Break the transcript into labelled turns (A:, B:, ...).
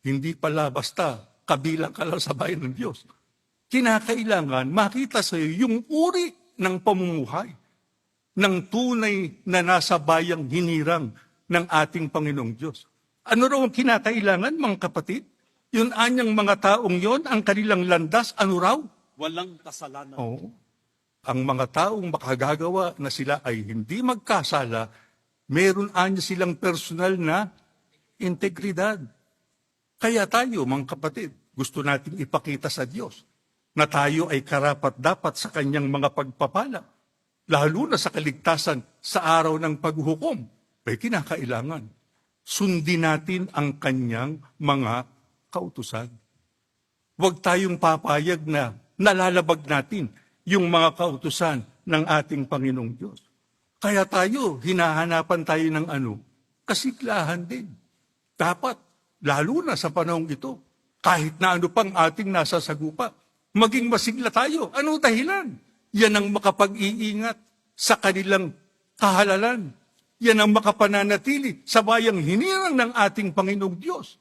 A: hindi pala basta kabilang ka lang sa bayan ng Diyos. Kinakailangan makita sa iyo yung uri ng pamumuhay ng tunay na nasa bayang hinirang ng ating Panginoong Diyos. Ano raw ang kinakailangan, mga kapatid? Yun anyang mga taong yon, ang kanilang landas, ano raw?
B: Walang kasalanan.
A: Oo. Ang mga taong makagagawa na sila ay hindi magkasala, meron anya silang personal na integridad. Kaya tayo, mga kapatid, gusto nating ipakita sa Diyos na tayo ay karapat-dapat sa kanyang mga pagpapala, lalo na sa kaligtasan sa araw ng paghuhukom. Ay kinakailangan, sundin natin ang kanyang mga kautusan. Huwag tayong papayag na nalalabag natin yung mga kautusan ng ating Panginoong Diyos. Kaya tayo, hinahanapan tayo ng kasiglahan din. Dapat, lalo na sa panahong ito, kahit na ano pang ating nasa sagupa, maging masigla tayo. Anong dahilan? Yan ang makapag-iingat sa kanilang kahalalan. Yan ang makapananatili sa bayang hinirang ng ating Panginoong Diyos.